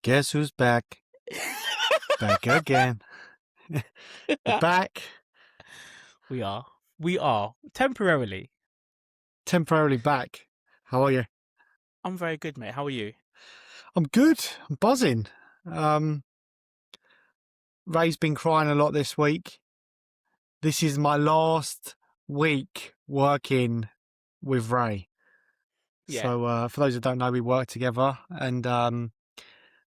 Guess who's back? Back again. Back. We are temporarily. Temporarily back. How are you? I'm very good, mate. How are you? I'm good. I'm buzzing. Ray's been crying a lot this week. This is my last week working with Ray. Yeah. So for those who don't know, we work together and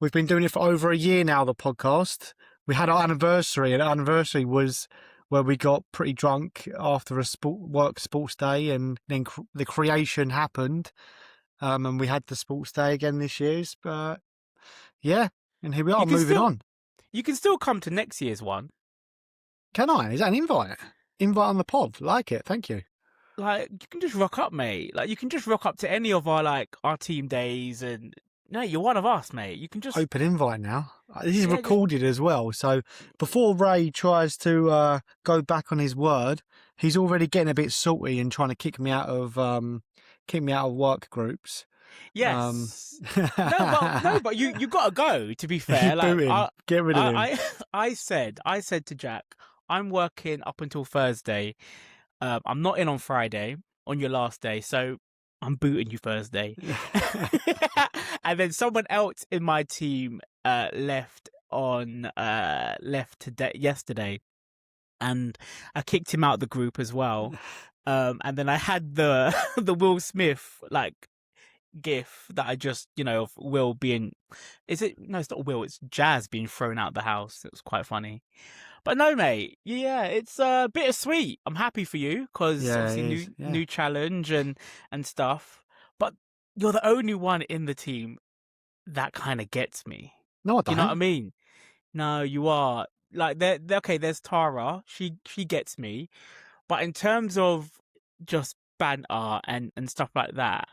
we've been doing it for over a year now, the podcast. We had our anniversary, and our anniversary was where we got pretty drunk after a sports day, and then the creation happened, and we had the sports day again this year. But yeah, and here we are, moving on. You can still come to next year's one. Can I? Is that an invite? Invite on the pod. Like it. Thank you. Like, you can just rock up, mate. Like, you can just rock up to any of our team days, and no, you're one of us, mate. You can just open invite now. This is recorded as well, so before Ray tries to go back on his word, he's already getting a bit salty and trying to kick me out of work groups. Yes. But you gotta go. To be fair, get rid of him. I said to Jack, I'm working up until Thursday. I'm not in on Friday on your last day, so I'm booting you Thursday. And then someone else in my team left yesterday, and I kicked him out of the group as well. And then I had the Will Smith gif that I just, of Will being, it's not Will, it's Jazz being thrown out the house. It was quite funny. But no, mate, yeah, it's bittersweet. I'm happy for you because obviously new challenge and stuff. But you're the only one in the team that kind of gets me. No, I don't. You know what I mean? No, you are. Like, okay, there's Tara. She gets me. But in terms of just banter and stuff like that,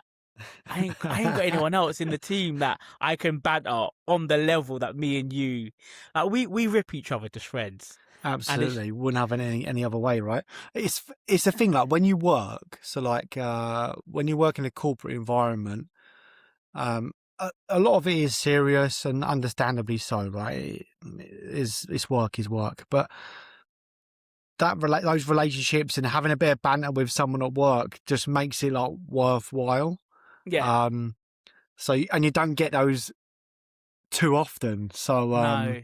I ain't got anyone else in the team that I can banter on the level that me and you. Like, we rip each other to shreds. Absolutely, wouldn't have any other way, right? It's a thing, like when you work. So when you work in a corporate environment, a lot of it is serious and understandably so, right? It's work is work, but those relationships and having a bit of banter with someone at work just makes it like worthwhile. Yeah. And you don't get those too often. So no,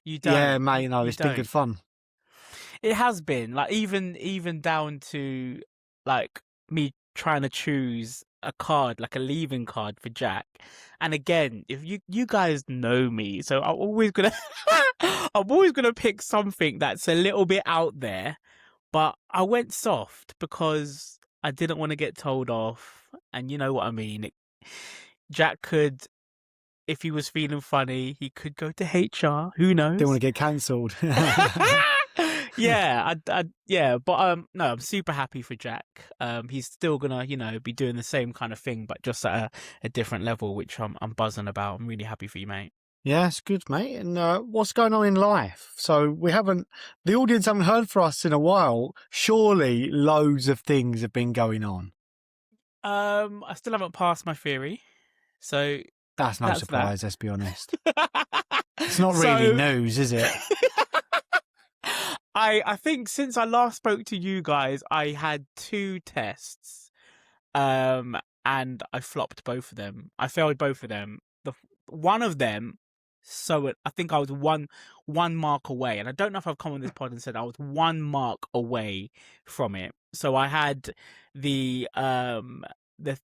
you don't. Yeah, mate. No, it's been good fun. It has been, like, even down to like me trying to choose a card, like a leaving card for Jack. And again, if you guys know me, so I'm always gonna pick something that's a little bit out there. But I went soft because I didn't want to get told off. And you know what I mean? Jack could, if he was feeling funny, he could go to HR. Who knows? Didn't want to get cancelled. Yeah, but no, I'm super happy for Jack. He's still gonna, be doing the same kind of thing, but just at a different level, which I'm buzzing about. I'm really happy for you, mate. Yeah, it's good, mate. And what's going on in life? So the audience haven't heard from us in a while. Surely loads of things have been going on. I still haven't passed my theory, so that's no surprise. Let's be honest. It's not really news, is it? I think since I last spoke to you guys, I had 2 tests, and I flopped both of them. I failed both of them. One of them, so I think I was one mark away, and I don't know if I've come on this pod and said I was 1 mark away from it. So I had the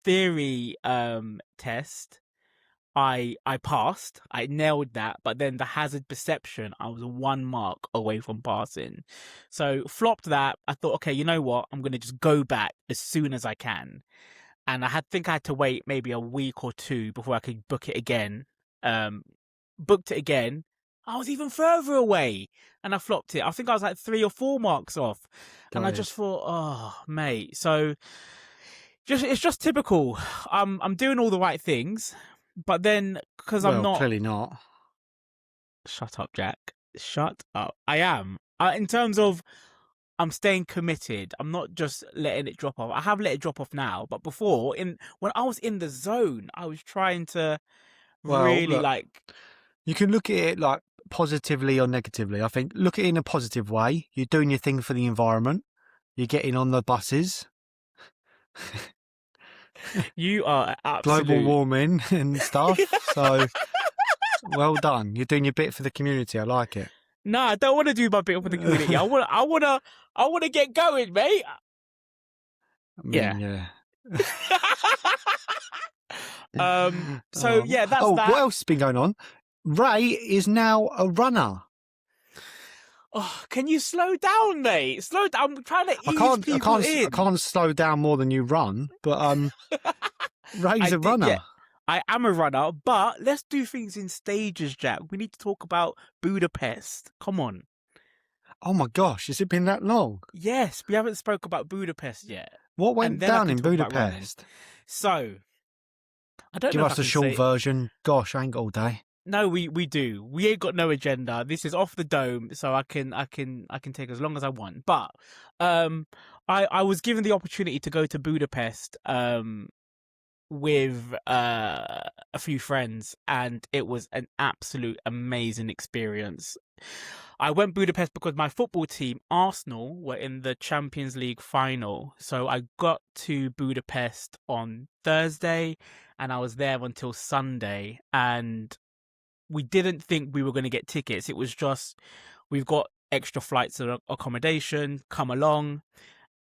theory test. I passed. I nailed that, but then the hazard perception, I was 1 mark away from passing. So flopped that. I thought, okay, you know what? I'm gonna just go back as soon as I can. And I think I had to wait maybe a week or 2 before I could book it again. Booked it again. I was even further away, and I flopped it. I think I was like 3 or 4 marks off, and I just thought, oh, mate. So it's just typical. I'm doing all the right things. But then, because I'm not... clearly not. Shut up, Jack. Shut up. I am. In terms of, I'm staying committed. I'm not just letting it drop off. I have let it drop off now. But before, when I was in the zone, I was trying to You can look at it like positively or negatively. I think look at it in a positive way. You're doing your thing for the environment. You're getting on the buses. You are Global absolute. warming and stuff. So well done. You're doing your bit for the community. I like it. No, I don't want to do my bit for the community. I want to get going, mate. I mean, yeah. So yeah, that's that. What else has been going on? Raeh is now a runner. Oh, can you slow down, mate? Slow down. I'm trying to ease people in. I can't slow down more than you run, but Raeh's a runner. Yeah, I am a runner, but let's do things in stages, Jack. We need to talk about Budapest. Come on. Oh my gosh, has it been that long? Yes, we haven't spoke about Budapest yet. What went down in Budapest? So, I don't Give know. us a short version. Gosh, I ain't got all day. No, we do. We ain't got no agenda. This is off the dome, so I can take as long as I want. But I was given the opportunity to go to Budapest with a few friends, and it was an absolute amazing experience. I went Budapest because my football team, Arsenal, were in the Champions League final. So I got to Budapest on Thursday and I was there until Sunday. And we didn't think we were going to get tickets. It was just, we've got extra flights and accommodation, come along.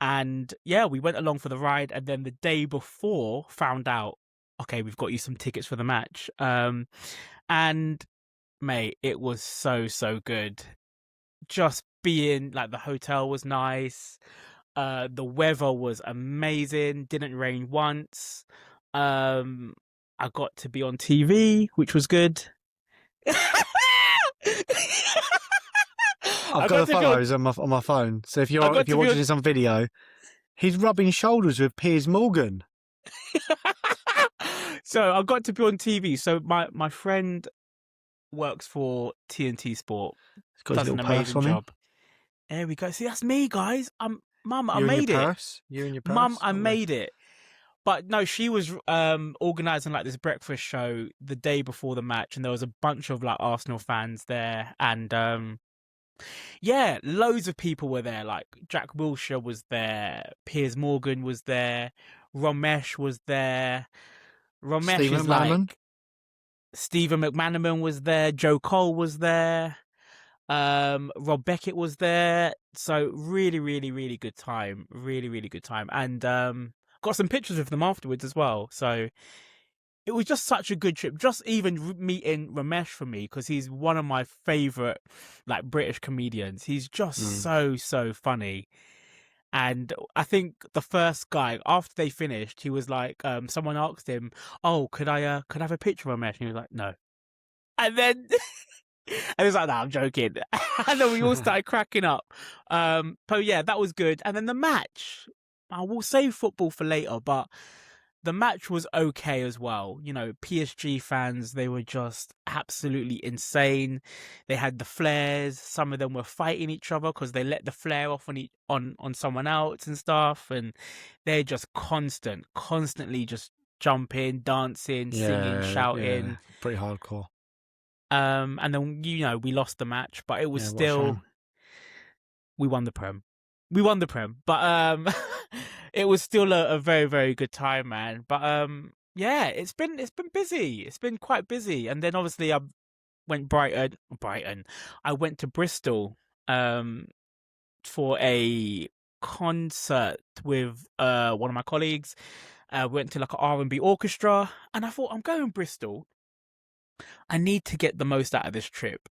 And yeah, we went along for the ride. And then the day before found out, okay, we've got you some tickets for the match. And mate, it was so good. Just being like, the hotel was nice. The weather was amazing. Didn't rain once. I got to be on TV, which was good. I've got the photos on my phone. So if you're watching this on video, he's rubbing shoulders with Piers Morgan. So I got to be on TV. So my friend works for TNT Sport. Does an amazing job. There we go. See, that's me, guys. Mum, I made it. You and your purse. Mum, I made it. But no, she was organising like this breakfast show the day before the match, and there was a bunch of like Arsenal fans there, and yeah, loads of people were there. Like Jack Wilshere was there, Piers Morgan was there, Ramesh was there. Ramesh is like Stephen McManaman was there, Joe Cole was there, Rob Beckett was there. So really good time. Really good time. And got some pictures of them afterwards as well. So it was just such a good trip. Just even meeting Ramesh for me, because he's one of my favourite like British comedians. He's just so funny. And I think the first guy, after they finished, he was like, someone asked him, "Oh, could I have a picture of Ramesh?" And he was like, "No." And then and he's like, "No, I'm joking." And then we all started cracking up. But yeah, that was good. And then the match, I will save football for later, but the match was okay as well. You know, PSG fans, they were just absolutely insane. They had the flares. Some of them were fighting each other because they let the flare off on someone else and stuff. And they're just constantly just jumping, dancing, singing, shouting. Yeah, pretty hardcore. And then, you know, we lost the match, but it was still, we won the Prem. But it was still a very good time, man. But yeah, it's been busy. It's been quite busy. And then obviously I went Brighton. I went to Bristol for a concert with one of my colleagues. Went to like an R&B orchestra, and I thought, I'm going Bristol. I need to get the most out of this trip.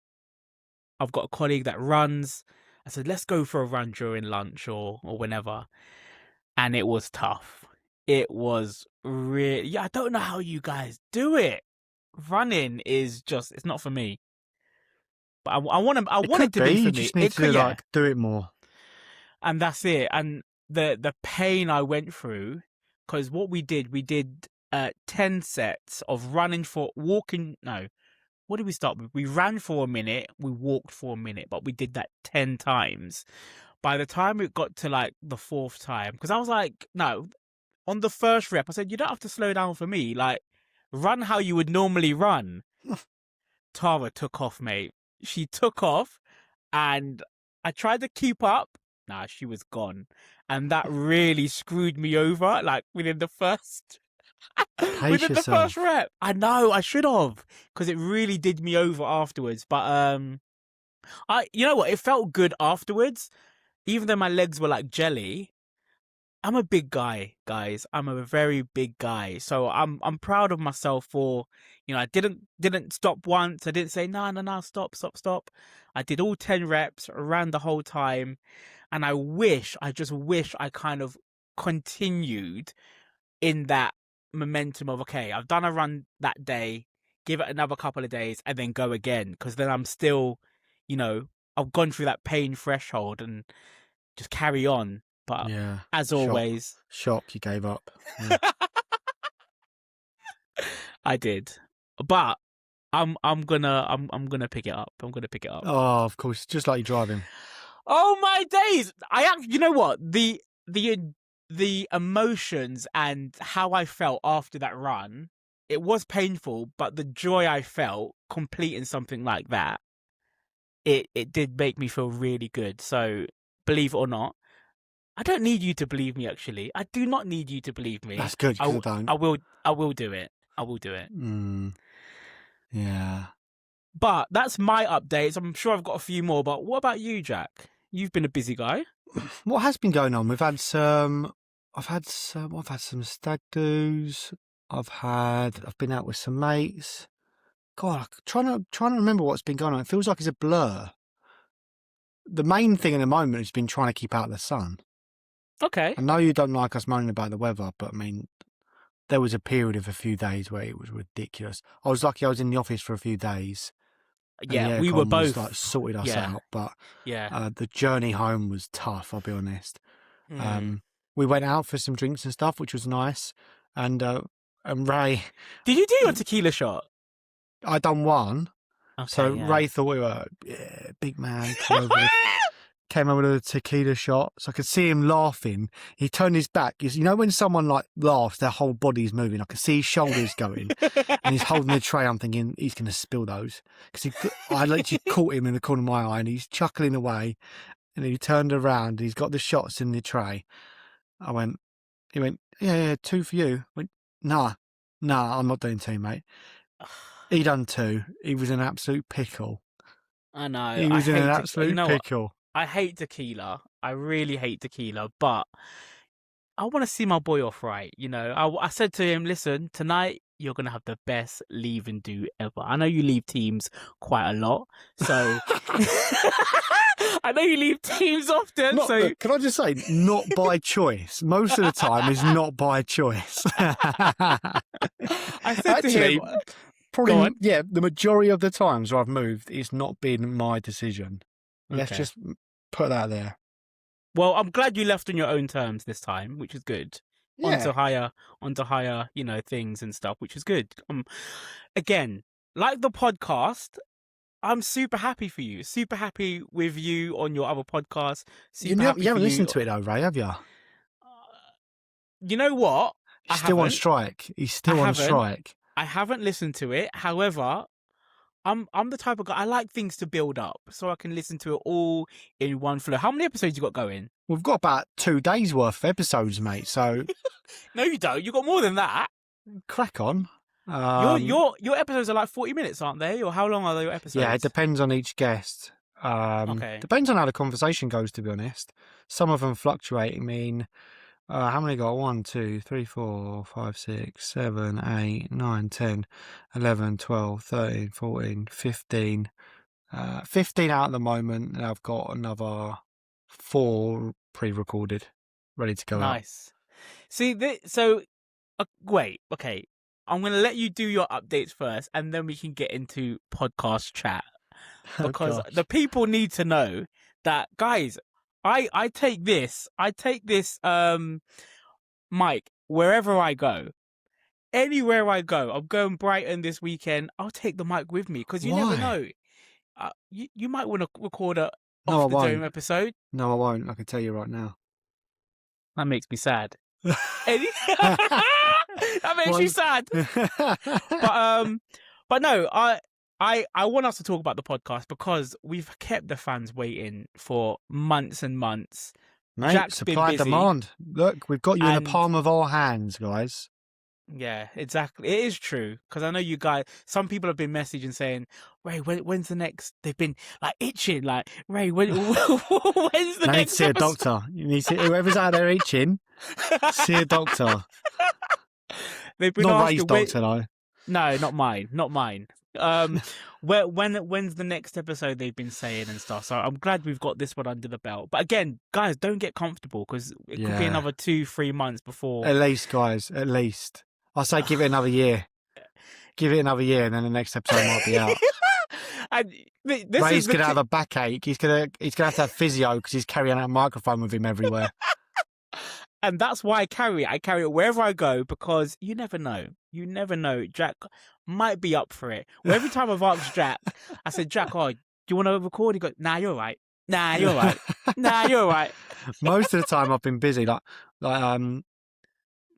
I've got a colleague that runs. I said, let's go for a run during lunch or whenever. And it was tough. It was really... Yeah, I don't know how you guys do it. Running is just... It's not for me. But I want it to be for me. You just need to do it more. And that's it. And the pain I went through, because what we did 10 sets of walking. What did we start with? We ran for a minute, we walked for a minute, but we did that 10 times. By the time it got to like the fourth time, because I was like, no, on the first rep, I said, you don't have to slow down for me. Like, run how you would normally run. Tara took off, mate. She took off, and I tried to keep up. Nah, she was gone, and that really screwed me over. Like within the first Pace yourself. rep. I know I should have, because it really did me over afterwards. But you know what? It felt good afterwards, even though my legs were like jelly. I'm a big guy, guys. I'm a very big guy. So I'm proud of myself for, I didn't stop once. I didn't say no, stop. I did all 10 reps, ran the whole time, and I just wish I kind of continued in that momentum of, okay, I've done a run that day, give it another couple of days, and then go again, because then I'm still, I've gone through that pain threshold and just carry on. But Yeah. as always, shock, you gave up. Yeah. I did. But I'm gonna pick it up. I'm gonna pick it up. Oh, of course, just like you driving. Oh my days! You know what? The emotions and how I felt after that run, it was painful, but the joy I felt completing something like that, it did make me feel really good. So believe it or not, I don't need you to believe me, actually. I do not need you to believe me. That's good, because I don't. I will do it. I will do it. Yeah. But that's my updates. I'm sure I've got a few more, but what about you, Jack? You've been a busy guy. What has been going on? I've had some stag do's. I've been out with some mates. God, I'm trying to remember what's been going on. It feels like it's a blur. The main thing at the moment has been trying to keep out of the sun. Okay. I know you don't like us moaning about the weather, but I mean, there was a period of a few days where it was ridiculous. I was lucky I was in the office for a few days. Yeah, we were both sorted us out, but the journey home was tough, I'll be honest. We went out for some drinks and stuff, which was nice. And Raeh, did you do your tequila shot? I done one. Okay, So Raeh thought we were big man. Came over with a tequila shot, so I could see him laughing. He turned his back. When someone like laughs, their whole body's moving. I could see his shoulders going, and he's holding the tray. I'm thinking he's going to spill those, because I literally caught him in the corner of my eye, and he's chuckling away. And he turned around. And he's got the shots in the tray. He went, yeah, 2 for you. I went, nah, I'm not doing 2, mate. He done 2. He was an absolute pickle. I know. He was in an absolute pickle. I hate tequila. I really hate tequila, but I want to see my boy off right. I said to him, listen, tonight you're going to have the best leave and do ever. I know you leave teams quite a lot, so I know you leave teams often. Can I just say, not by choice. Most of the time is not by choice. I said to him, probably, the majority of the times where I've moved, it's not been my decision. Let's just put that there. Well, I'm glad you left on your own terms this time, which is good. Yeah. Onto higher, things and stuff, which is good. Again, like the podcast, I'm super happy for you. Super happy with you on your other podcast. You haven't listened to it though, Raeh, have you? You know what? He's still on strike. I haven't listened to it. However, I'm the type of guy, I like things to build up, so I can listen to it all in one flow. How many episodes you got going? We've got about 2 days worth of episodes, mate. So no, you don't. You got more than that. Crack on. Your episodes are like 40 minutes, aren't they? Or how long are your episodes? Yeah, it depends on each guest. Depends on how the conversation goes, to be honest. Some of them fluctuate. I mean, how many got? 1, 2, 3, 4, 5, 6, 7, 8, 9, 10, 11, 12, 13, 14, 15. 15 out at the moment, and I've got another 4 pre-recorded, ready to go out. Nice. See, wait, okay. I'm going to let you do your updates first, and then we can get into podcast chat. Because the people need to know that, guys, I take this mic wherever I go. Anywhere I go. I'm going Brighton this weekend. I'll take the mic with me, because you never know. You might want to record a off the dome episode. No, I won't. I can tell you right now. That makes me sad. That makes you sad. But no, I want us to talk about the podcast because we've kept the fans waiting for months and months. Mate, Jack's been supply and busy, demand. Look, we've got you in the and palm of our hands, guys. yeah, exactly. It is true because I know you guys. Some people have been messaging saying, "Ray, when's the next?" They've been like itching, like Ray, when's the You need to next see a episode? doctor. You need to whoever's out there itching, see a doctor. They've been Not asking, Ray's doctor though. no, not mine, not mine. When's the next episode? They've been saying and stuff. So I'm glad we've got this one under the belt. But again, guys, don't get comfortable because it could be Yeah. another 2-3 months before. At least, guys, at least. I say give it another year. Give it another year, and then the next episode might be out. And this Ray's is the gonna have a backache. He's gonna have to have physio because he's carrying a microphone with him everywhere. And that's why I carry it. I carry it wherever I go because you never know. You never know. Jack might be up for it. Well, every time I've asked Jack, I said, Jack, do you want to record? He goes, nah, you're right. Nah, you're right. Nah, you're right. Most of the time I've been busy. There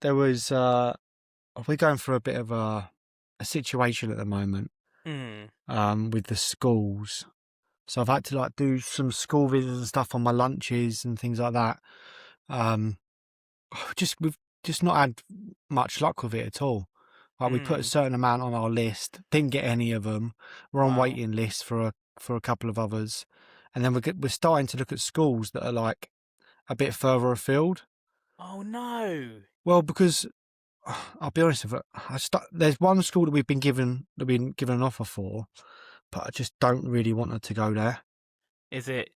was we're going through a bit of a situation at the moment with the schools. So I've had to do some school visits and stuff on my lunches and things like that. We've just not had much luck with it at all. We put a certain amount on our list, didn't get any of them. We're on waiting lists for a couple of others, and then we're starting to look at schools that are a bit further afield. Oh no! Well, because I'll be honest with you, there's one school that we've been given an offer for, but I just don't really want her to go there. Is it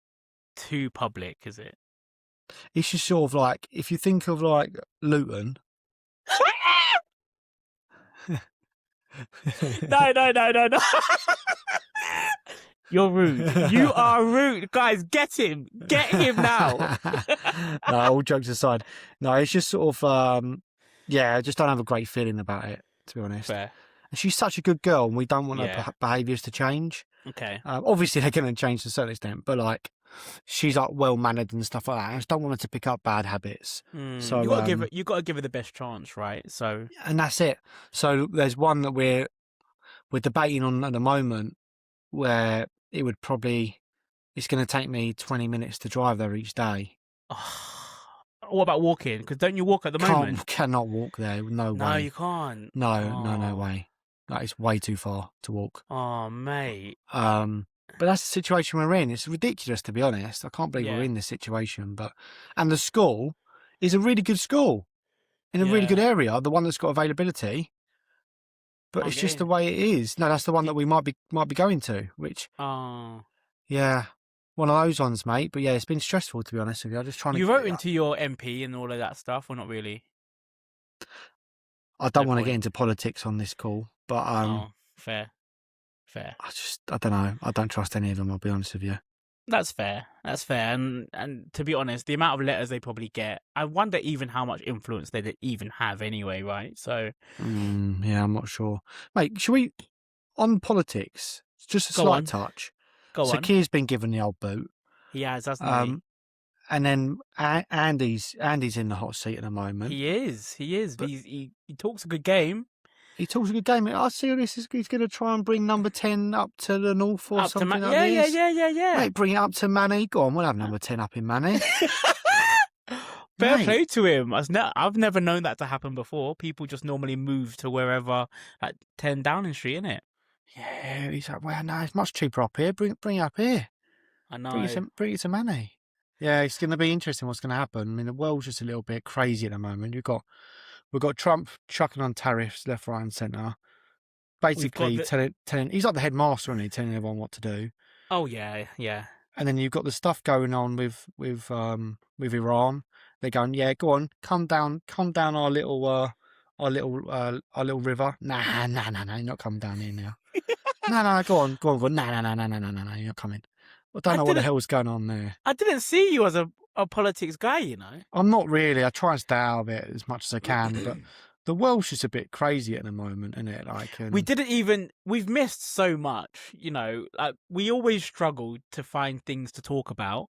too public? Is it? It's just sort of if you think of Luton. No. You're rude. You are rude. Guys, get him. Get him now. No, all jokes aside. No, it's just sort of, I just don't have a great feeling about it, to be honest. Fair. And she's such a good girl, and we don't want her behaviours to change. Okay. Obviously, they're going to change to a certain extent, but she's well-mannered and stuff like that. I just don't want her to pick up bad habits. So you got to give her the best chance, right? So, and that's it. So there's one that we're debating on at the moment where it's going to take me 20 minutes to drive there each day. What about walking? Because don't you walk at the moment? Cannot walk there. No way. No, you can't. No way. It's way too far to walk. Oh, mate. But that's the situation we're in. It's ridiculous, to be honest. I can't believe we're in this situation. And the school is a really good school in a really good area, the one that's got availability. But it's just the way it is. No, that's the one that we might be going to. Which, one of those ones, mate. But it's been stressful, to be honest with you. I'm just trying to. You wrote into your MP and all of that stuff, or not really? I don't want to get into politics on this call, but fair. I don't know. I don't trust any of them. I'll be honest with you. That's fair. And to be honest, the amount of letters they probably get, I wonder even how much influence they even have anyway, right? So, I'm not sure, mate. Should we on politics? Just a slight touch. Go on. Keir's been given the old boot. He has, hasn't he? And then Andy's in the hot seat at the moment. He is. But he talks a good game. He talks a good game. I see this. He's going to try and bring number 10 up to the north or something like this. Yeah. Mate, bring it up to Manny. Go on, we'll have number 10 up in Manny. Fair play to him. I've never known that to happen before. People just normally move to wherever, 10 Downing Street, innit? Yeah, he's like, well, no, it's much cheaper up here. Bring it up here. I know. Bring it to Manny. Yeah, it's going to be interesting what's going to happen. I mean, the world's just a little bit crazy at the moment. We've got Trump chucking on tariffs left, right, and centre. Basically, telling he's like the headmaster, isn't he? Telling everyone what to do. Oh yeah. And then you've got the stuff going on with Iran. They're going, yeah, go on, come down our little river. Nah, you're not coming down here now. No, go on. No, you're not coming. I don't know what the hell's going on there. I didn't see you as a politics guy, you know. I'm not really. I try and stay out of it as much as I can, but the world's just a bit crazy at the moment, isn't it? We've missed so much, you know. We always struggle to find things to talk about,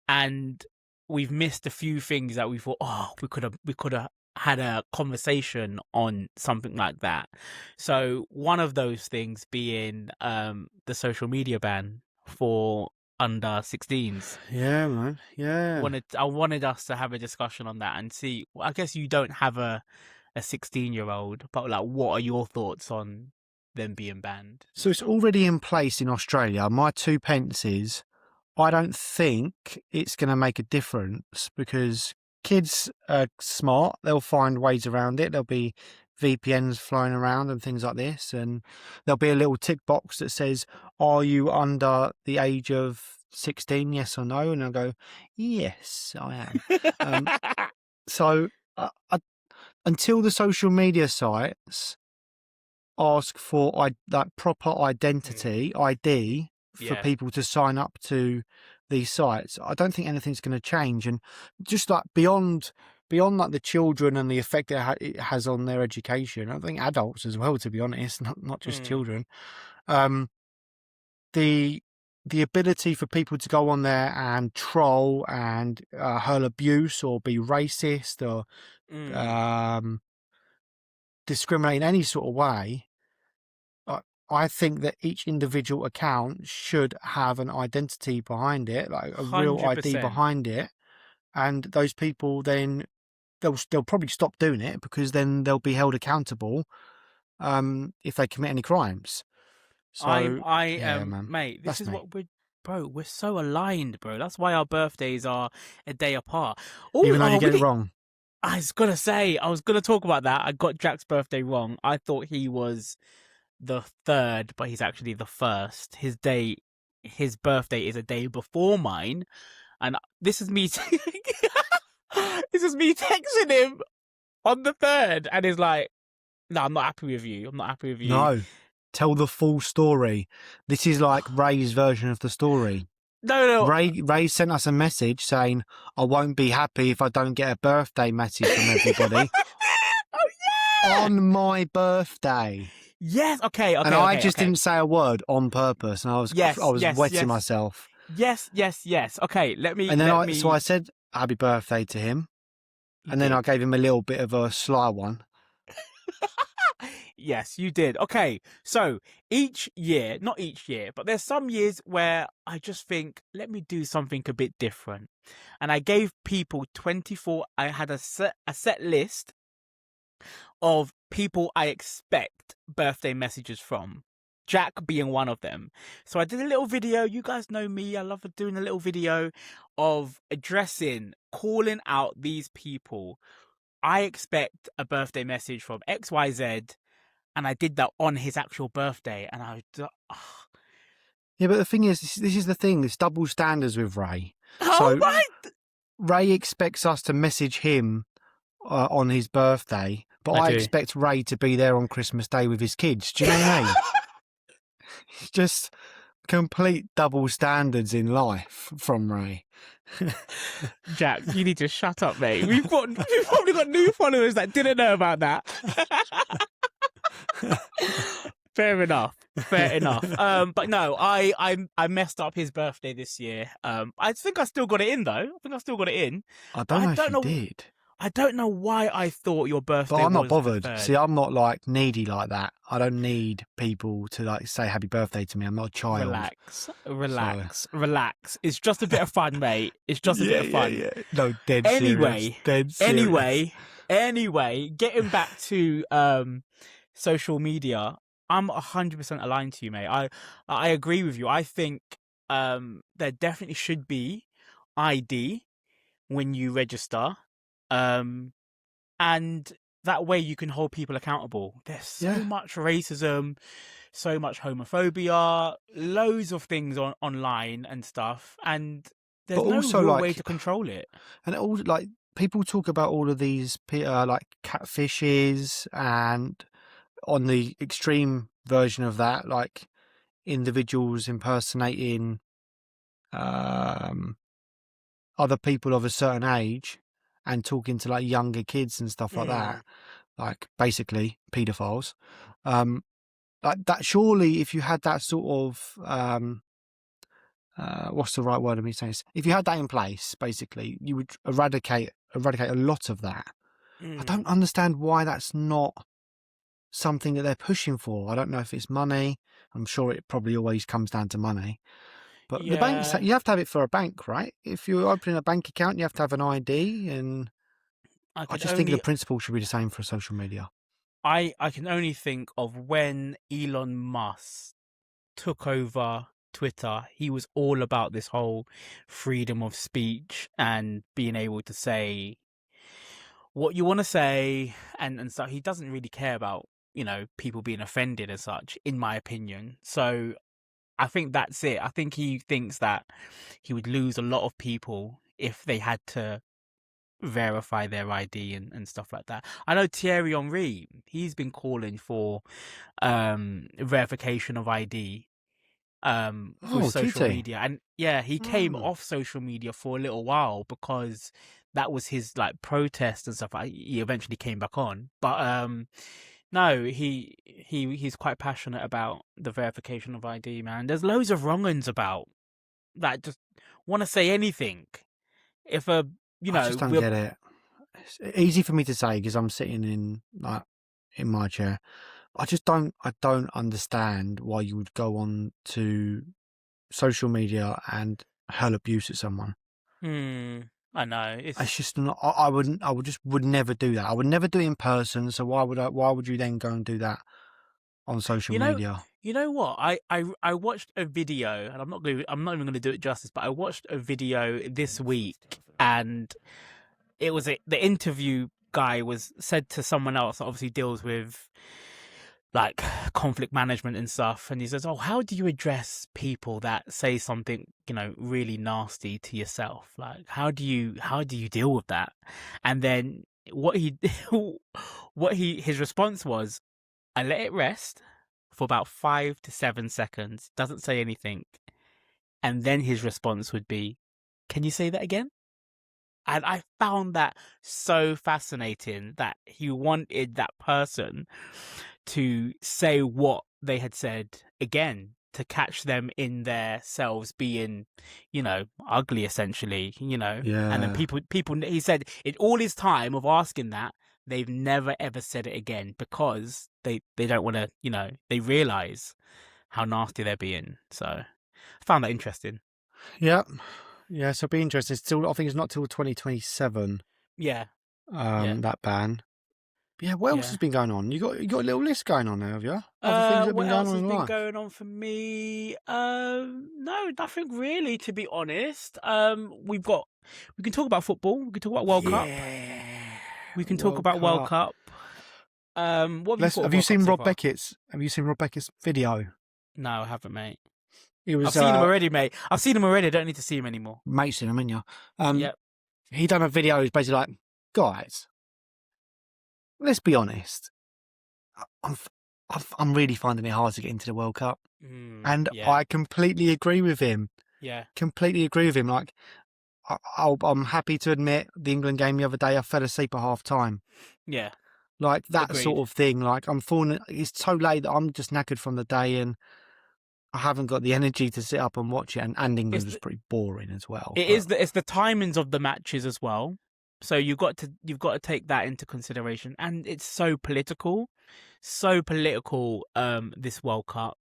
and we've missed a few things that we thought, we could have had a conversation on something like that. So one of those things being the social media ban for under 16s. Yeah, man. Yeah. I wanted us to have a discussion on that and see. I guess you don't have a 16-year-old, but like, what are your thoughts on them being banned? So it's already in place in Australia. My 2 pence is, I don't think it's going to make a difference because kids are smart. They'll find ways around it. There'll be VPNs flying around and things like this. And there'll be a little tick box that says, are you under the age of 16? Yes or no? And I'll go, yes, I am. So until the social media sites ask for like proper identity ID for people to sign up to these sites, I don't think anything's going to change. And just like beyond like the children and the effect it has on their education, I think adults as well, to be honest, not just children. The ability for people to go on there and troll and hurl abuse or be racist or discriminate in any sort of way, I think that each individual account should have an identity behind it, like a real ID 100%. behind it. And those people then they'll probably stop doing it because then they'll be held accountable if they commit any crimes. So man, mate, this that's is me. what we're so aligned, bro. That's why our birthdays are a day apart. Even though you get it wrong. I was gonna talk about that. I got Jack's birthday wrong. I thought he was the 3rd, but he's actually the 1st. His birthday is a day before mine, and this is me. This is me texting him on the 3rd, and he's like, "No, I'm not happy with you. I'm not happy with you." No, tell the full story. This is like Ray's version of the story. No. Ray sent us a message saying, "I won't be happy if I don't get a birthday message from everybody." Oh yeah! On my birthday. Yes. Okay. And I just didn't say a word on purpose, and I was wetting myself. Yes. Okay. So I said happy birthday to him, and then I gave him a little bit of a sly one. Yes, you did. Okay, so not each year, but there's some years where I just think, let me do something a bit different. And I gave people 24, I had a set list of people I expect birthday messages from, Jack being one of them. So I did a little video. You guys know me. I love doing a little video of calling out these people. I expect a birthday message from XYZ, and I did that on his actual birthday. And Yeah, but the thing is, this is the thing. There's double standards with Ray. Oh, right. Ray expects us to message him on his birthday, but I expect Ray to be there on Christmas Day with his kids. Do you know what I mean? It's just complete double standards in life from Ray. Jack, you need to shut up, mate. We've probably got new followers that didn't know about that. Fair enough. But no, I messed up his birthday this year. I think I still got it in though. I don't know if you did. I don't know why I thought your birthday. But I'm not bothered. See, I'm not like needy like that. I don't need people to like say happy birthday to me. I'm not a child. Relax. It's just a bit of fun, mate. It's just a bit of fun. Yeah. No, dead serious. Anyway, getting back to social media, I'm 100% aligned to you, mate. I agree with you. I think there definitely should be ID when you register. And that way you can hold people accountable. There's so much racism, so much homophobia, loads of things online and stuff, and there's no real way to control it. And all like people talk about all of these like catfishes, and on the extreme version of that, like individuals impersonating other people of a certain age and talking to like younger kids and stuff like that, like basically pedophiles. Like that, surely if you had that sort of what's the right word of me saying this? If you had that in place, basically you would eradicate a lot of that. I don't understand why that's not something that they're pushing for. I don't know if it's money. I'm sure it probably always comes down to money. But the banks, Yeah, you have to have it for a bank, right? If you're opening a bank account, you have to have an ID. And I I can just think the only principle should be the same for social media. I can only think of when Elon Musk took over Twitter. He was all about this whole freedom of speech and being able to say what you want to say, and so he doesn't really care about, people being offended as such, in my opinion. So I think that's it. I think he thinks that he would lose a lot of people if they had to verify their ID and stuff like that. I know Thierry Henry, he's been calling for verification of ID with Oh, social TT. media. And yeah, he came Oh. off social media for a little while because that was his like protest and stuff. He eventually came back on. But no, he's quite passionate about the verification of ID, man. There's loads of wrong-uns about that just want to say anything. If I just don't we're get it. It's easy for me to say because I'm sitting in my chair. I don't understand why you would go on to social media and hurl abuse at someone. I know It's just not. I would never do that. I would never do it in person. So why would you then go and do that on social you know media? you know what I watched a video, and I'm not even going to do it justice, but I watched a video this week, and it was the interview guy was said to someone else that obviously deals with like conflict management and stuff, and he says, "Oh, how do you address people that say something, really nasty to yourself? Like, how do you deal with that?" And then his response was, "I let it rest for about 5 to 7 seconds, doesn't say anything, and then his response would be, 'Can you say that again?'" And I found that so fascinating that he wanted that person to say what they had said again, to catch them in their selves being, ugly, essentially, And then Yeah, people, he said, in all his time of asking that, they've never ever said it again because they don't want to, they realize how nasty they're being. So I found that interesting. yeah, yeah. So it'll be interesting. Still, I think it's not till 2027. Yeah, yeah, That ban. But yeah. What else yeah. has been going on? You got a little list going on there, have you? Other things that have been What going else on has in been life. going on for me? No, nothing really, to be honest. We can talk about football. We can talk about World Cup. Yeah. We can talk World about World Cup. Cup. What have you thought of Have you World Cup seen so Rob far? Beckett's? Have you seen Rob Beckett's video? No, I haven't, mate. It was I've seen him already, mate. I've seen him already. I don't need to see him anymore. mates in him, ain't you? Yep. He done a video. He's basically like, guys, let's be honest. I'm I'm really finding it hard to get into the World Cup, and Yeah. I completely agree with him. Yeah. Completely agree with him. Like, I'm happy to admit the England game the other day, I fell asleep at half time. Yeah. Like that Agreed. sort of thing. Like I'm falling. It's so late that I'm just knackered from the day, and I haven't got the energy to sit up and watch it. And England was pretty boring as well. It's the timings of the matches as well. So you've got to take that into consideration, and it's so political. This World Cup,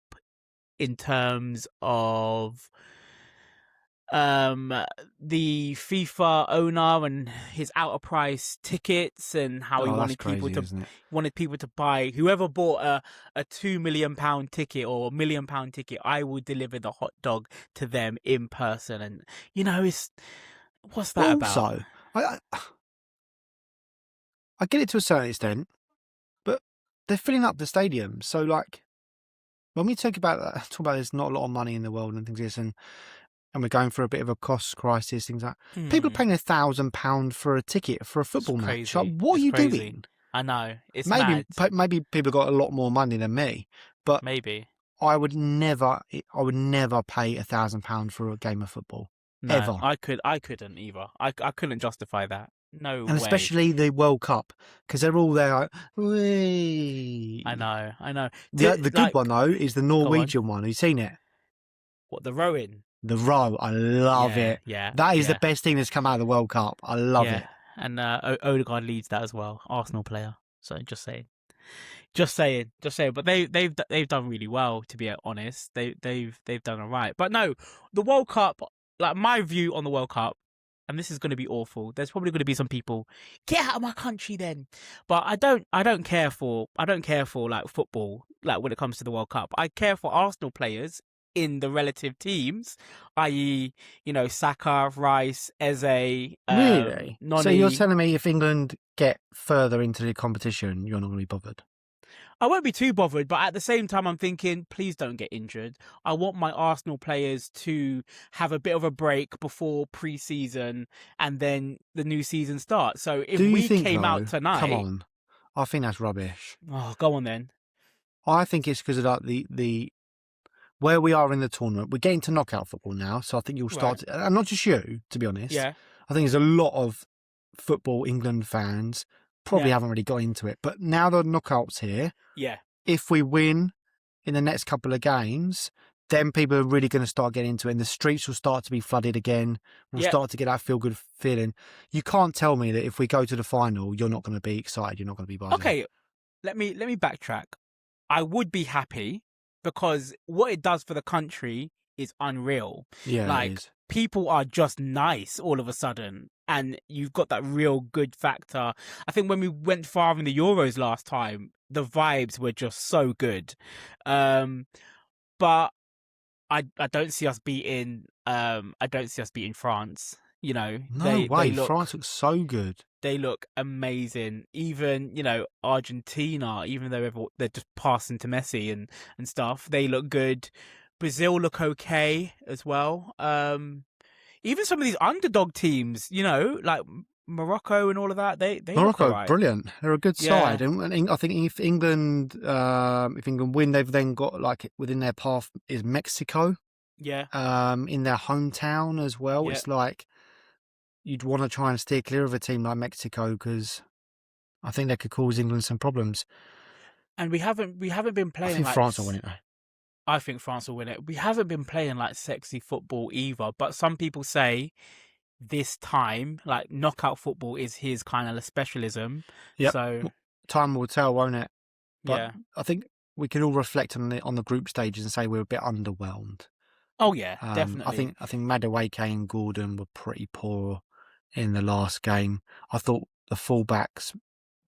in terms of the FIFA owner and his out of price tickets, and how he That's crazy, isn't it? wanted people to buy. Whoever bought a £2 million ticket or £1 million ticket, I will deliver the hot dog to them in person. And it's what's that about? Also, I get it to a certain extent, but they're filling up the stadium. So, like, when we talk about there's not a lot of money in the world and things like this, and we're going through a bit of a cost crisis, things like that. People are paying £1,000 for a ticket for a football match. Like, what are you doing? I know. It's maybe mad. maybe people got a lot more money than me, but Maybe. I would never pay £1,000 for a game of football. No, Ever. I couldn't either. I couldn't justify that. No way. And especially the World Cup, because they're all there like, whee. I know. The good one, though, is the Norwegian one. Have you seen it? What, the rowing? The row. I love it. Yeah. That is the best thing that's come out of the World Cup. I love it. and Odegaard leads that as well. Arsenal player. So just saying. But they've done really well, to be honest. They've done all right. But no, the World Cup, like my view on the World Cup, and this is going to be awful. There's probably going to be some people, get out of my country then. But I don't care for like football, like when it comes to the World Cup. I care for Arsenal players in the relative teams, i.e., Saka, Rice, Eze, Really? Noni. So you're telling me if England get further into the competition, you're not going to be bothered? I won't be too bothered, but at the same time, I'm thinking, please don't get injured. I want my Arsenal players to have a bit of a break before pre-season, and then the new season starts. So if we came out tonight, come on, I think that's rubbish. Oh, go on then. I think it's because of like the where we are in the tournament. We're getting to knockout football now, so I think you'll start. Right. And not just you, to be honest. Yeah. I think there's a lot of football England fans probably haven't really got into it. But now the knockouts here, if we win in the next couple of games, then people are really going to start getting into it, and the streets will start to be flooded again. We'll start to get that feel-good feeling. You can't tell me that if we go to the final, you're not going to be excited, you're not going to be buzzing. Okay, let me backtrack. I would be happy because what it does for the country is unreal. Yeah, like, it is. People are just nice all of a sudden, and you've got that real good factor. I think when we went far in the Euros last time, the vibes were just so good. But I don't see us beating France. No way. France looks so good. They look amazing. Even, Argentina, even though they're just passing to Messi and stuff, they look good. Brazil look okay as well. Even some of these underdog teams, like Morocco and all of that, they Morocco, look all right. Brilliant. They're a good side, and I think if England win, they've then got like within their path is Mexico. Yeah. In their hometown as well. It's like you'd want to try and steer clear of a team like Mexico because I think they could cause England some problems. And we haven't been playing. I think France will win it though. I think France will win it. We haven't been playing like sexy football either, but some people say this time, like knockout football is his kind of specialism. Yep. So time will tell, won't it? But I think we can all reflect on the group stages and say we're a bit underwhelmed. Oh yeah, definitely. I think Madueke and Gordon were pretty poor in the last game. I thought the fullbacks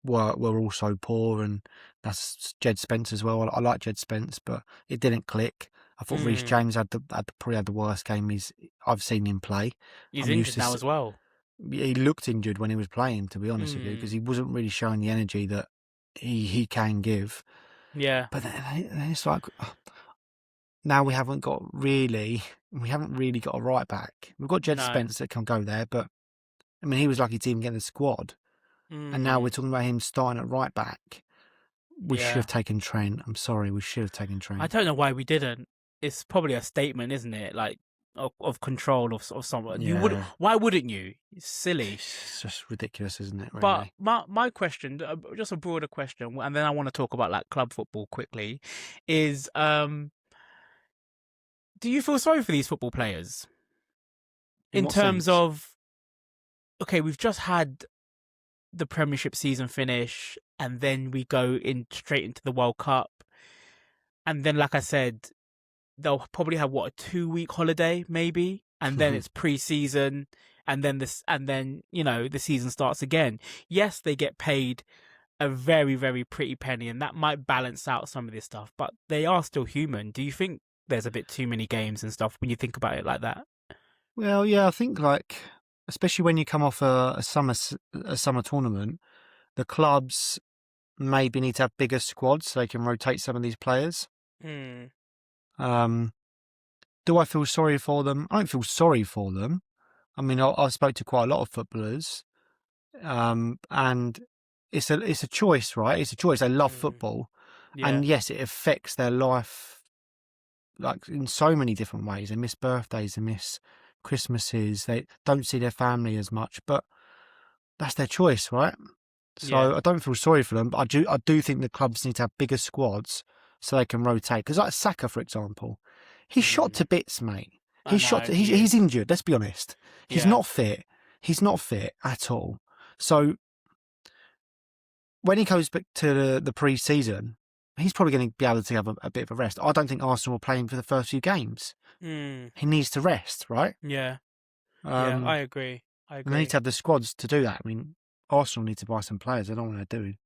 were also poor, and that's Jed Spence as well. I like Jed Spence, but it didn't click. I thought Reece James probably had the worst game I've seen him play. He's injured now as well. He looked injured when he was playing, to be honest with you, because he wasn't really showing the energy that he can give. Yeah. But then it's like now we haven't really got a right back. We've got Jed Spence that can go there, but I mean he was lucky to even get in the squad. And now we're talking about him starting at right back. We should have taken Trent. I'm sorry, we should have taken Trent. I don't know why we didn't. It's probably a statement, isn't it? Like of control of someone. Yeah. You would. Why wouldn't you? It's silly. It's just ridiculous, isn't it? Really? But my question, just a broader question, and then I want to talk about like club football quickly, is do you feel sorry for these football players? In terms of, okay, we've just had the Premiership season finish, and then we go straight into the World Cup, and then, like I said, they'll probably have a 2-week holiday maybe, and then it's pre-season, and then the season starts again. Yes, they get paid a very, very pretty penny, and that might balance out some of this stuff, but they are still human. Do you think there's a bit too many games and stuff when you think about it like that? Well, yeah, I think especially when you come off a summer tournament, the clubs maybe need to have bigger squads so they can rotate some of these players. Do I feel sorry for them? I don't feel sorry for them. I mean, I spoke to quite a lot of footballers, and it's a choice, right? It's a choice. They love football, and yes, it affects their life like in so many different ways. They miss birthdays, they miss Christmases, they don't see their family as much, but that's their choice, right? So I don't feel sorry for them, but I do think the clubs need to have bigger squads so they can rotate. Because like Saka, for example, he's shot to bits, mate. He's injured. Let's be honest. He's not fit. He's not fit at all. So when he goes back to the pre-season, he's probably going to be able to have a bit of a rest. I don't think Arsenal will play him for the first few games. He needs to rest, right? Yeah. Yeah, I agree. And they need to have the squads to do that. I mean, Arsenal need to buy some players. I don't know what they're doing.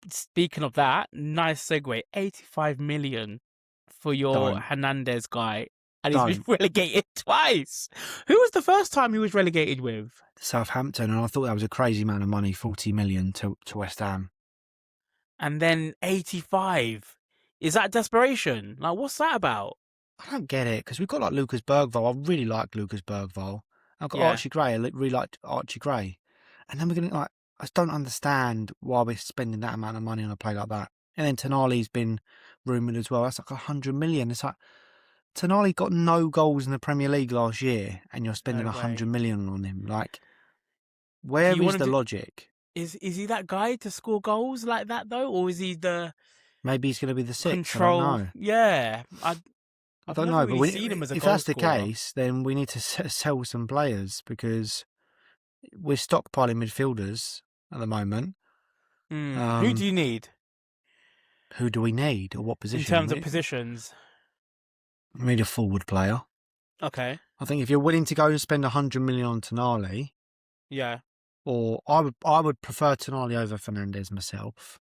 Speaking of that, nice segue. 85 million for your Don't. Hernandez guy. And he's been relegated twice. Who was the first time he was relegated with? Southampton, and I thought that was a crazy amount of money, 40 million to West Ham. And then 85. Is that desperation? Like, what's that about? I don't get it, because we've got like Lucas Bergvall. I really like Lucas Bergvall. I've got Archie Gray. I really liked Archie Gray. And then we're going to, like, I just don't understand why we're spending that amount of money on a player like that. And then Tonali's been rumoured as well. That's like 100 million. It's like, Tonali got no goals in the Premier League last year, and you're spending 100 million on him. Like, where is the logic? Is he that guy to score goals like that though, or is he the? Maybe he's going to be the sixth. Control. I don't know. Yeah, I don't know. But if that's the case, then we need to sell some players, because we're stockpiling midfielders at the moment. Who do you need? Who do we need, or what position? In terms of positions. We need a forward player. Okay. I think if you're willing to go and spend 100 million on Tonali, yeah, or I would prefer Tonali over Fernandes myself.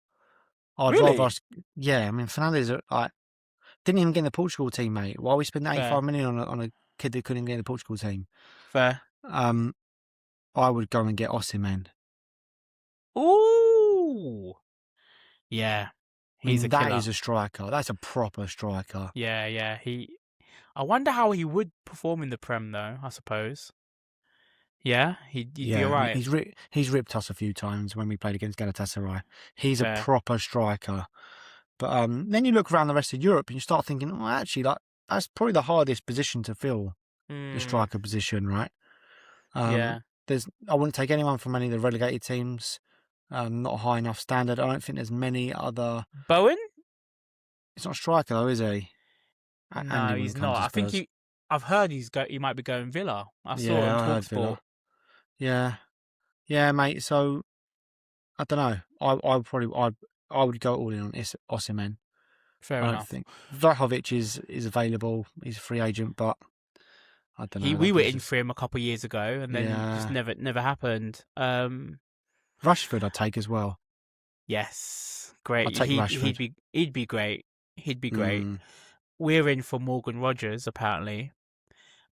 I'd really? rather, I mean, Fernandes didn't even get in the Portugal team, mate. Why are we spending 85 million on a kid that couldn't get in the Portugal team? Fair. I would go and get Osimhen. Ooh. Yeah. He's a killer. That is a striker. That's a proper striker. Yeah. I wonder how he would perform in the Prem, though, I suppose. Yeah, he'd be all right. I mean, he's ripped us a few times when we played against Galatasaray. He's a proper striker. But then you look around the rest of Europe and you start thinking, oh, actually, that's probably the hardest position to fill, the striker position, right? I wouldn't take anyone from any of the relegated teams. Not a high enough standard. I don't think there's many other. Bowen? It's not a striker though, is he? No, he's not. I think I've heard he might be going Villa. I saw it on TalkSport. Yeah, mate. So I don't know. I would go all in on Osimhen. Fair enough. I don't think Vlahovic is available. He's a free agent, but I don't know. We were in for him a couple of years ago, and then just never happened. Rashford, I'd take as well. Yes, great. I'd take Rashford. He'd be great. He'd be great. We're in for Morgan Rogers apparently,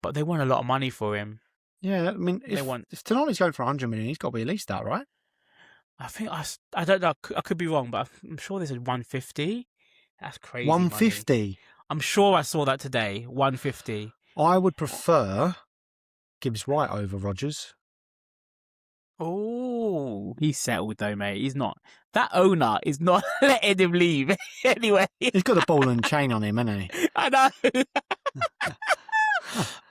but they want a lot of money for him. Yeah, I mean, if Tonali's going for 100 million, he's got to be at least that, right? I think I don't know. I could be wrong, but I'm sure they said 150. That's crazy. 150. Money. I'm sure I saw that today. 150. I would prefer Gibbs White over Rogers. Oh, he's settled though, mate. He's not. That owner is not letting him leave anyway. He's got a ball and chain on him, hasn't he? I know.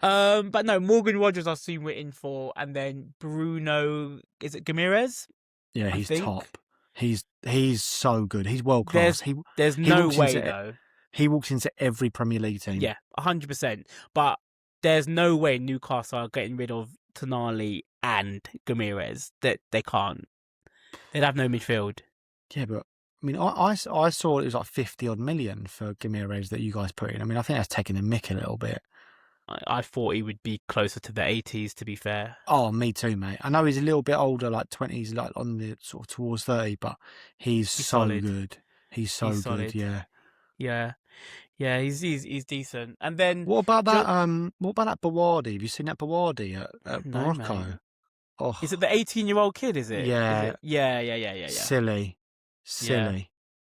But no, Morgan Rogers I've seen we're in for, and then Bruno, is it Ramirez? Yeah, he's top. He's so good. He's world class. There's no way though. He walks into every Premier League team. Yeah, 100%. But there's no way Newcastle are getting rid of Tonali and Ramirez. That they can't. They'd have no midfield. Yeah, but I mean, I saw it was like 50 odd million for Ramirez that you guys put in. I mean, I think that's taking the mick a little bit. I thought he would be closer to the 80s, to be fair. Oh, me too, mate. I know he's a little bit older, like 20s, like on the sort of towards 30, but he's so solid. Good. He's so good, solid. Yeah, he's decent. And then what about that? What about that Bawardi? Have you seen that Bawardi at Morocco? Mate. Oh, is it the 18-year-old kid? Is it? Yeah. Yeah. Silly. Yeah.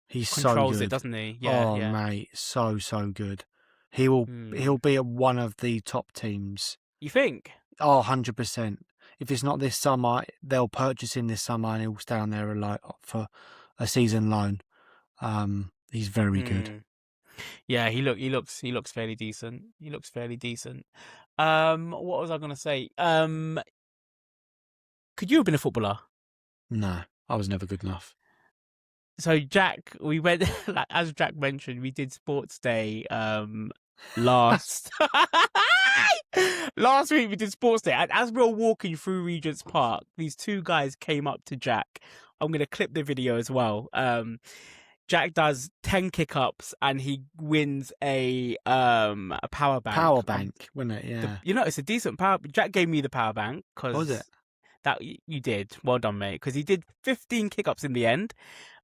He's Controls so good. It, doesn't he? Yeah. Mate, so good. He'll be at one of the top teams. You think? Oh, 100%. If it's not this summer, they'll purchase him this summer and he'll stay on there for a season loan. He's very good. Yeah, he looks fairly decent. What was I going to say? Could you have been a footballer? No, I was never good enough. So Jack, we went as Jack mentioned, we did sports day last last week we did sports day, and as we were walking through Regent's Park, these two guys came up to Jack. I'm gonna clip the video as well. Jack does 10 kick-ups and he wins a power bank. Power bank, wasn't it? Yeah. It's a decent power. Jack gave me the power bank because Was it? that you did. Well done, mate. Because he did 15 kick-ups in the end.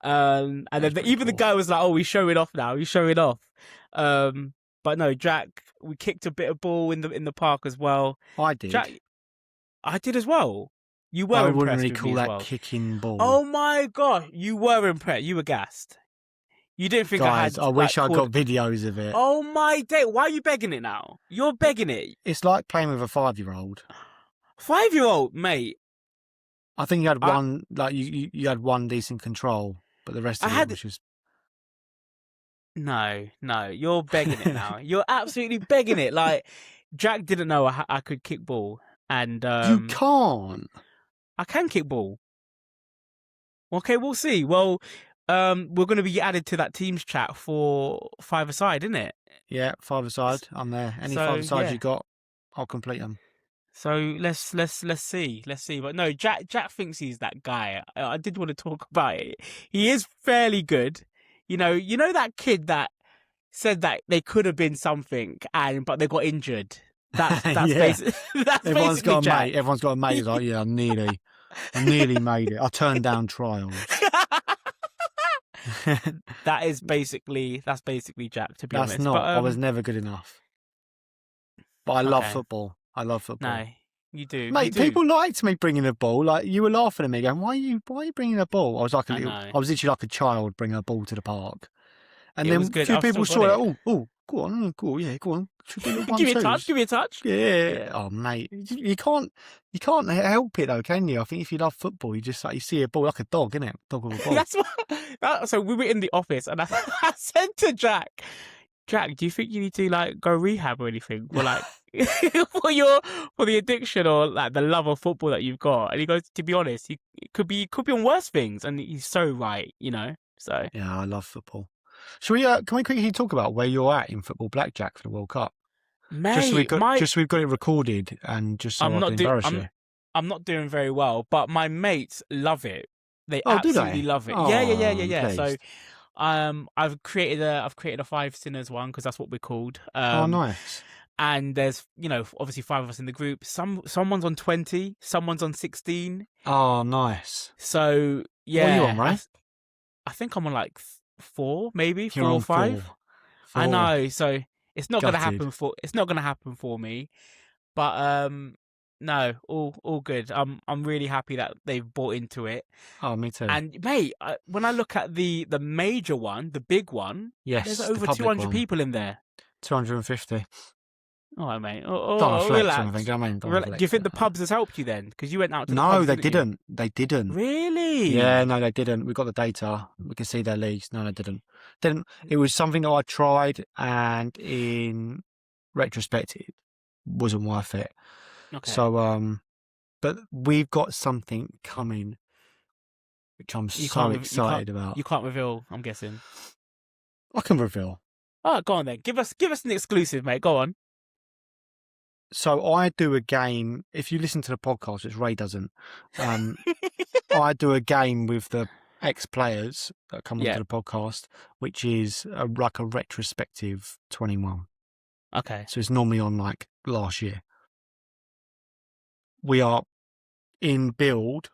And then even the guy was like, "Oh, he's showing off now. He's showing off." But no, Jack, we kicked a bit of ball in the park as well. I did. Jack, I did as well. You were I impressed wouldn't really with call me as that well. kicking ball. Oh my gosh, you were impressed. You were gassed. You didn't think Guys, I had. I wish I got videos of it. Oh my day! Why are you begging it now? You're begging it. It's like playing with a 5-year-old. 5-year-old, mate. I think you had one, like you had one decent control, but the rest of it was just. No, you're begging it now. You're absolutely begging it. Like Jack didn't know I could kick ball, and You can't. I can kick ball. Okay, we'll see. Well, we're going to be added to that team's chat for 5-a-side, isn't it? Yeah, 5-a-side. I'm there. Any So, 5-a-sides yeah. you got, I'll complete them. So let's see. But no, Jack thinks he's that guy. I did want to talk about it. He is fairly good. You know that kid that said that they could have been something, but they got injured. That's Yeah. that's Everyone's basically got a Jack. mate. Everyone's got a mate who's like, yeah, I nearly made it. I turned down trials. That's basically Jack, to be honest. That's not. But, I was never good enough. But I love football. No, you do, mate. you do. People liked me bringing a ball. Like you were laughing at me, going, "Why are you bringing a ball?" I was like I was literally like a child bringing a ball to the park. And then a few people saw it. Oh, go on, yeah, go on. Give me a touch. Yeah. Oh, mate, you can't help it though, can you? I think if you love football, you just like you see a ball like a dog, innit? Dog with a ball. So we were in the office, and I said to Jack, do you think you need to like go rehab or anything, or like for the addiction or like the love of football that you've got? And he goes, to be honest, it could be on worse things, and he's so right, So yeah, I love football. Shall we? Can we quickly talk about where you're at in football blackjack for the World Cup? Mate, just so we've got it recorded, and just so I can embarrass you. I'm not doing very well, but my mates love it. They do absolutely they? love it. Oh, Yeah. I'm So, I've created a 5 sinners one because that's what we're called. Nice. And there's obviously 5 of us in the group. Someone's on 20, someone's on 16. Oh, nice. So yeah, what are you on, right? I think I'm on like 4, maybe 4 You're or on 5. 4. I know. So it's not Gutted. gonna happen for me. But no, all good. I'm really happy that they've bought into it. Oh, me too. And mate, when I look at the major one, the big one, yes, there's over 200 people in there. 250. All right, mate. Don't flex or anything. I mean, do you think the pubs has helped you then? Because you went out to the No, pubs, they didn't. They didn't. Really? Yeah, no, they didn't. We got the data. We can see their leagues. No, they didn't. It was something that I tried, and in retrospect, it wasn't worth it. Okay. So, but we've got something coming, which I'm so excited about. You can't reveal, I'm guessing. I can reveal. Oh, go on then. Give us an exclusive, mate. Go on. So I do a game. If you listen to the podcast, which Ray doesn't, I do a game with the ex-players that come onto the podcast, which is like a retrospective 21. Okay. So it's normally on like last year. We are in build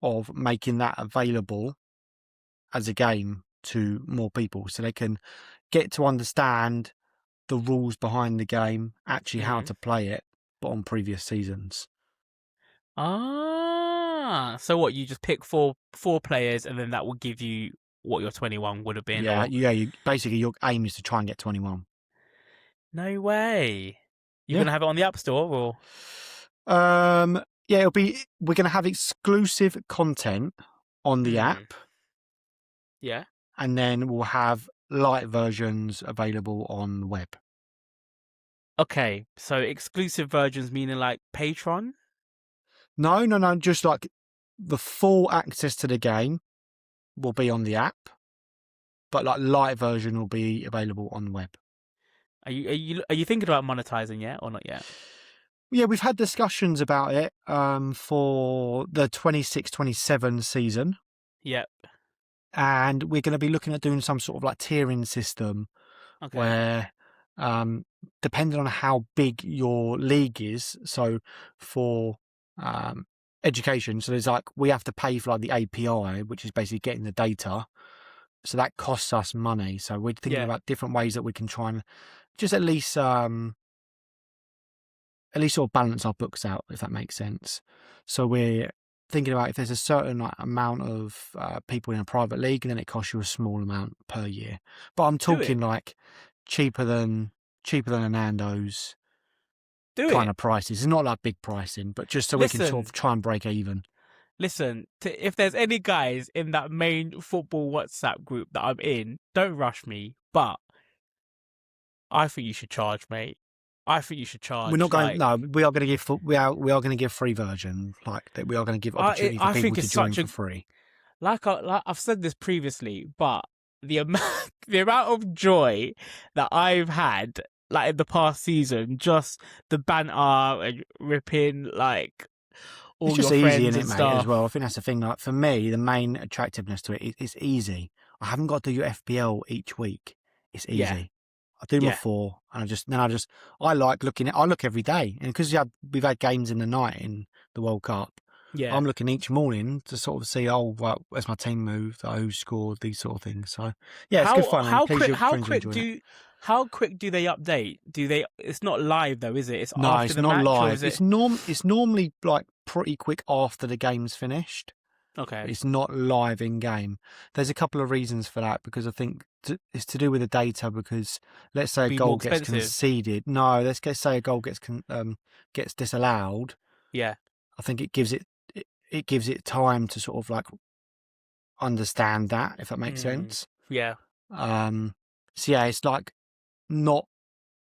of making that available as a game to more people, so they can get to understand the rules behind the game, actually how to play it, but on previous seasons. So what, you just pick four players and then that will give you what your 21 would have been? Yeah, you basically your aim is to try and get 21. No way. You're going to have it on the App Store or? Yeah, we're going to have exclusive content on the app. Yeah. And then we'll have light versions available on the web. Okay, so exclusive versions meaning like Patreon? No, just like the full access to the game will be on the app, but like light version will be available on the web. Are you thinking about monetizing yet or not yet? Yeah, we've had discussions about it for the 26-27 season, Yep. and we're going to be looking at doing some sort of like tiering system Okay. where, depending on how big your league is, so for education, so there's like we have to pay for like the API, which is basically getting the data, so that costs us money. So we're thinking Yeah. about different ways that we can try and just at least sort of balance our books out, if that makes sense. So we're thinking about if there's a certain amount of people in a private league, and then it costs you a small amount per year. But I'm Do it. talking like cheaper than a Nando's Do kind it. of prices. It's not like big pricing, but just so we can sort Listen. of try and break even. Listen, if there's any guys in that main football WhatsApp group that I'm in, don't rush me. But I think you should charge, mate. I think you should charge. We're not going. Like, No, we are going to give. We are going to give free version. Like that, we are going to give opportunity for I people think to it's join such for a free. like I've said this previously, but the amount the amount of joy that I've had like in the past season, just the banter and ripping like all It's just your easy, friends isn't and it, mate? As stuff. well, I think that's the thing. Like for me, the main attractiveness to it is easy. I haven't got to do your FPL each week. It's easy. Yeah. I do my Yeah. 4, and I like looking at. I look every day, and because we've had games in the night in the World Cup. Yeah. I'm looking each morning to sort of see, well, where's my team moved, who scored, these sort of things. So yeah, it's good fun. How quick how quick do they update? It's not live though, is it? It's No, after it's the not match, or live. is it? It's normally like pretty quick after the game's finished. Okay. It's not live in game. There's a couple of reasons for that, because I think it's to do with the data. Because let's say a Be more goal gets expensive. conceded. No, let's say a goal gets disallowed. Yeah. I think it gives it time to sort of like understand that, if that makes sense. Yeah. So yeah, it's like not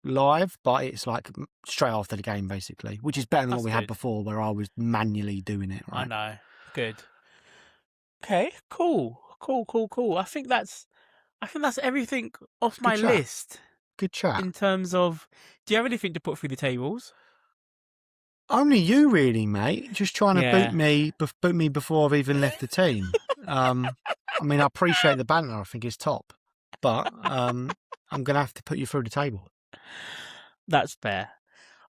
live, but it's like straight after the game, basically, which is better than what we had before, where I was manually doing it. Right? I know. Good. Okay. Cool. I think that's everything off my chat. list. Good chat. In terms of, do you have anything to put through the tables? Only you, really, mate. Just trying to boot me before I've even left the team. I mean, I appreciate the banter. I think it's top, but I'm gonna have to put you through the table. That's fair.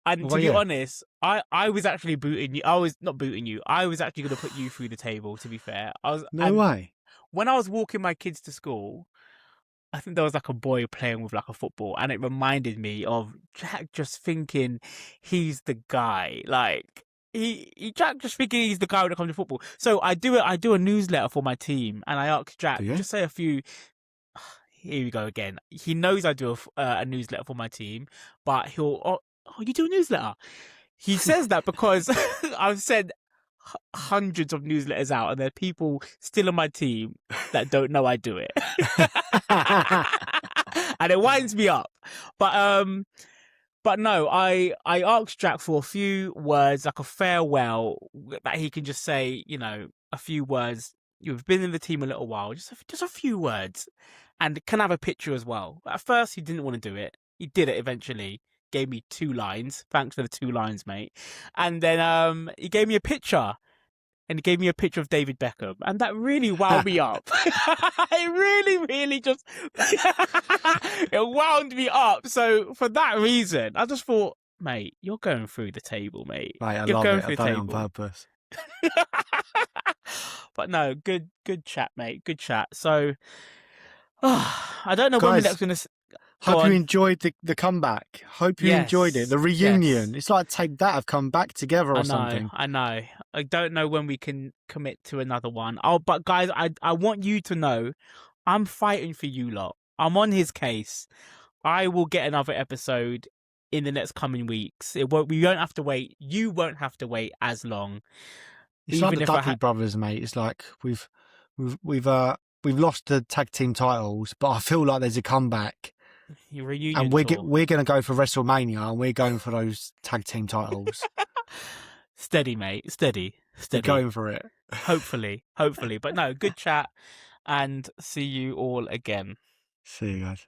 And to be honest, I was actually booting you. I was not booting you. I was actually going to put you through the table, to be fair. No way. When I was walking my kids to school, I think there was like a boy playing with like a football, and it reminded me of Jack just thinking he's the guy. Like Jack just thinking he's the guy when it comes to football. So I do a newsletter for my team, and I asked Jack just say a few. Here we go again. He knows I do a newsletter for my team, but he'll you do a newsletter? He says that because I've sent hundreds of newsletters out, and there are people still on my team that don't know I do it. And it winds me up. But no, I asked Jack for a few words, like a farewell, that he can just say, a few words. You've been in the team a little while, just a few words, and can have a picture as well. At first, he didn't want to do it. He did it eventually. Gave me 2 lines. Thanks for the 2 lines, mate. And then he gave me a picture. And he gave me a picture of David Beckham. And that really wound me up. It really, really just... it wound me up. So for that reason, I just thought, mate, you're going through the table, mate. Mate, I you're love going it. through I've the done table. it on purpose. But no, good chat, mate. Good chat. So, I don't know when Guys, we're next going to... Hope you enjoyed the comeback. Hope you enjoyed it. The reunion. It's like Take That have come back together or something. I know. I don't know when we can commit to another one. But guys, I want you to know I'm fighting for you lot. I'm on his case. I will get another episode in the next coming weeks. We won't have to wait. You won't have to wait as long. It's like the Dudley brothers, mate. It's like we've lost the tag team titles, but I feel like there's a comeback. Your reunion and we're going to go for WrestleMania, and we're going for those tag team titles. Steady, mate. Steady. We're going for it. Hopefully. But no, good chat, and see you all again. See you guys.